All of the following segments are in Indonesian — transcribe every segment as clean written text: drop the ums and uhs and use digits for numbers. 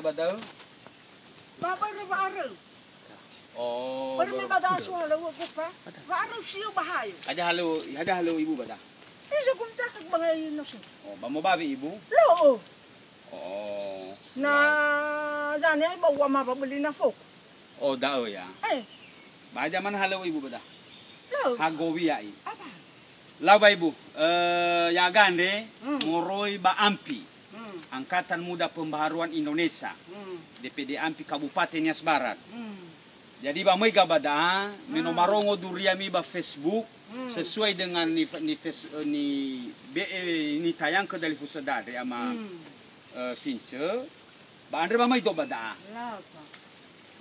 Badau? Bapak ni baru. Oh. Baru ni badan soal awak buka. Baru siu bahaya. Ada halo ibu bada. Ini aku minta ke bangai nasi. Oh, bamu babi ibu? Lo. Oh. Na, jani bawa mapa beli nafuk. Oh, dah ya. Baja mana halo ibu bada? Lo. Hagowi ya. Apa? Laba ibu, ya gande, Moroi Ba Ampi. Angkatan Muda Pembaharuan Indonesia, DPD Ampi Kabupaten Nias Barat. Jadi bamai gabada, minomarongo duriami ba Facebook sesuai dengan ni tayang ke dari Fusadade ama Fince. Ba andre bamai do bada.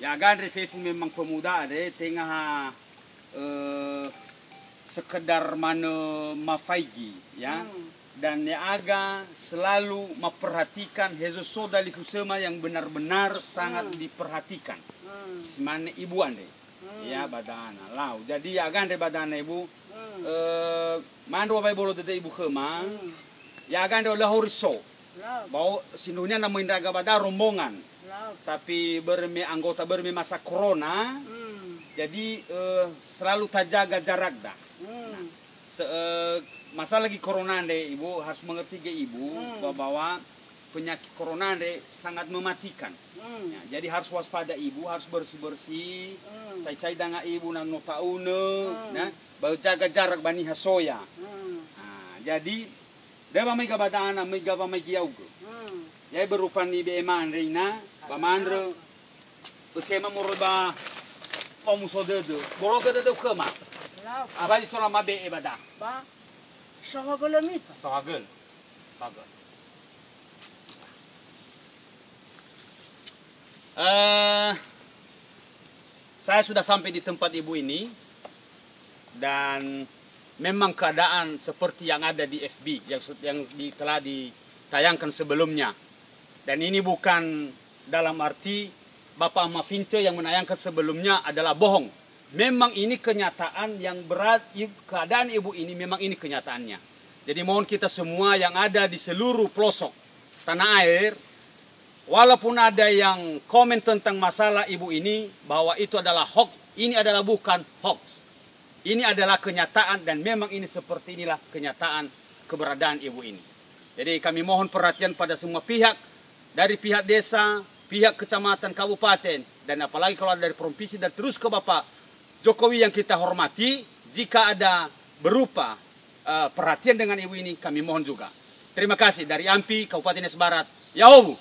Ya gandre Facebook memang pemuda ada tengah sekedar mana mafaigi ya. Dan Niaga selalu memperhatikan Hezoso dari Kusema yang benar-benar sangat diperhatikan. Semana ibu ande, ya badana lau. Jadi agan de badana ibu, mando apa ibu tete ibu kema, ya agan de lahoriso. Bau sinunya nama indaga bada rombongan. Tapi anggota bermi masa corona, jadi selalu terjaga jarak dah. Masalah lagi corona deh, ibu harus mengerti ke ibu bahwa penyakit corona deh sangat mematikan. Ya, jadi harus waspada ibu, harus bersih-bersih. Saya dengan ibu nan notaune, nah, baru jaga jarak bani hasoya. Nah, jadi dia bamai gabadana, mai gaba mai giaugo. Ya berupa ni be eman reina, pamandre, ukema moroba pamusodedo. Borogedo kema. Apa itu nama be ebada? Sahagel mita. Sahagel. Saya sudah sampai di tempat ibu ini dan memang keadaan seperti yang ada di FB yang telah ditayangkan sebelumnya. Dan ini bukan dalam arti Bapak Mafince yang menayangkan sebelumnya adalah bohong. Memang ini kenyataan yang berat, keadaan ibu ini memang ini kenyataannya. Jadi mohon kita semua yang ada di seluruh pelosok tanah air, walaupun ada yang komen tentang masalah ibu ini, bahwa itu adalah hoax, ini adalah bukan hoax. Ini adalah kenyataan dan memang ini seperti inilah kenyataan keberadaan ibu ini. Jadi kami mohon perhatian pada semua pihak, dari pihak desa, pihak kecamatan, kabupaten, dan apalagi kalau ada dari provinsi dan terus ke Bapak Jokowi yang kita hormati, jika ada berupa perhatian dengan ibu ini, kami mohon juga. Terima kasih dari Ampi, Kabupaten Nias Barat. Yahobu.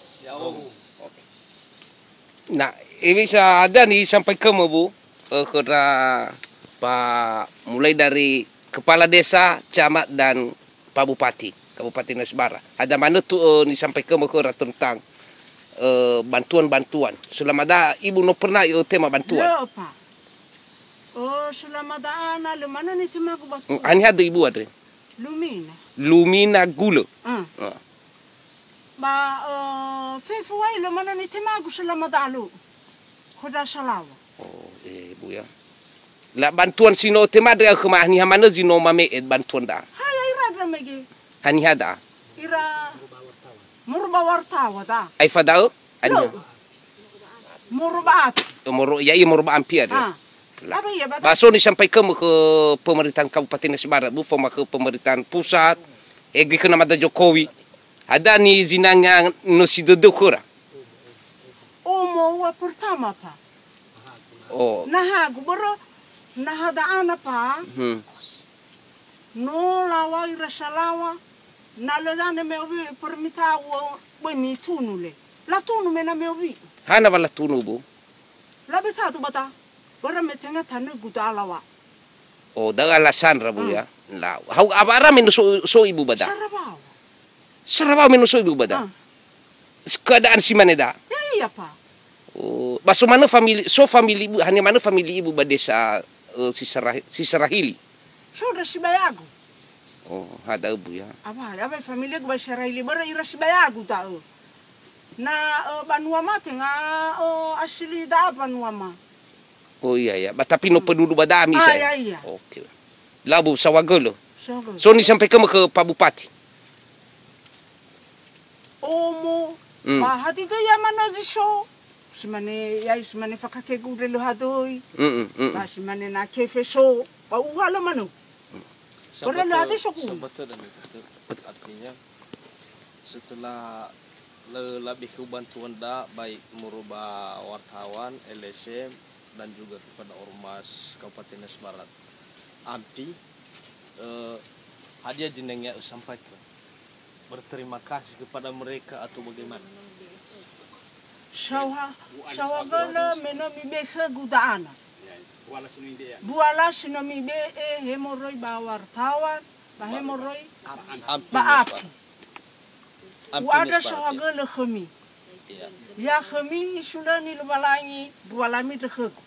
Okay. Nah, ini bisa ada nih sampai ke Bu, karena Pak mulai dari kepala desa, camat dan Pak Bupati, Kabupaten Nias Barat. Ada mana tuh nih sampai ke tentang bantuan-bantuan. Selama ada ibu no pernah tema bantuan. Lo, Pak. Oh, selama ada mana nih tema aku bantuan? Ani ada ibu ada. Lumina gula. Ba Februari mana nih tema aku selama dalu. Kuda salawa. Oh, ibu ya. La bantuan sino tema ada ke mana zino mame bantuan dah. Hai ira megi. Ani ada. Ira murba wartawa dah. Ai fadao? Ani. Murba. Murba ampia ada. Baso ni sampai ke pemerintahan Kabupaten Nias Barat, bu ke pemerintahan pusat, ke nama Jokowi. Ada ni zinanya no si dudukura. Oh, mau pertama Pak. Oh. Nah, gubernur nah ada anak Pak. No lawa ira salawa. Na lezane meobi permita wo bemi tunule. La tunu mena meobi. Hana wala tunu bu. La betatu bata. Bara metena tanu gudalawa. Oh, dah alasan rabu ya. Lah, hau abara menu so ibu bada. Sarabao menu so ibu bada. Keadaan si mana dah? Iya Pak. Oh, baso mana family ibu, hanya mana family ibu badesa si Sarahili. Sudah si bayagu. Oh, ada ibu ya. Apa family ibu Sarahili bara ira si bayagu tahu. Na banuama tengah asli dah banuama. Oh iya, tapi no penduduk badami saya. Iya. Oke. Labu Sawagolo. Sawagolo. So ni sampai ke Pak Bupati. Omo Hati tu ya mana ziso. Simane ya simane fakake gure lo hadoi. Simane na kefe so. Pa uhala mano. Kore lo hati so ku. Betul dan betul. Artinya setelah lebih ke bantuan baik merubah wartawan, LSM dan juga kepada Ormas Kabupaten Nias Barat. AMPI hadiah jenengnya sampaikan. Berterima kasih kepada mereka atau bagaimana? Shawagala menomi behe gudana. Buala sinomi be hemoroi ba wartawan, ba hemoroi ba api. Wada shawagala khami. Ya khami sulani lubalangi bualami de khego.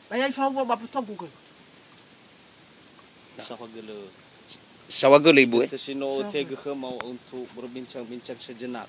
Bayai fawo ba putogu. Sawagala Ibu. Sino tega mau untuk berbincang-bincang sejenak.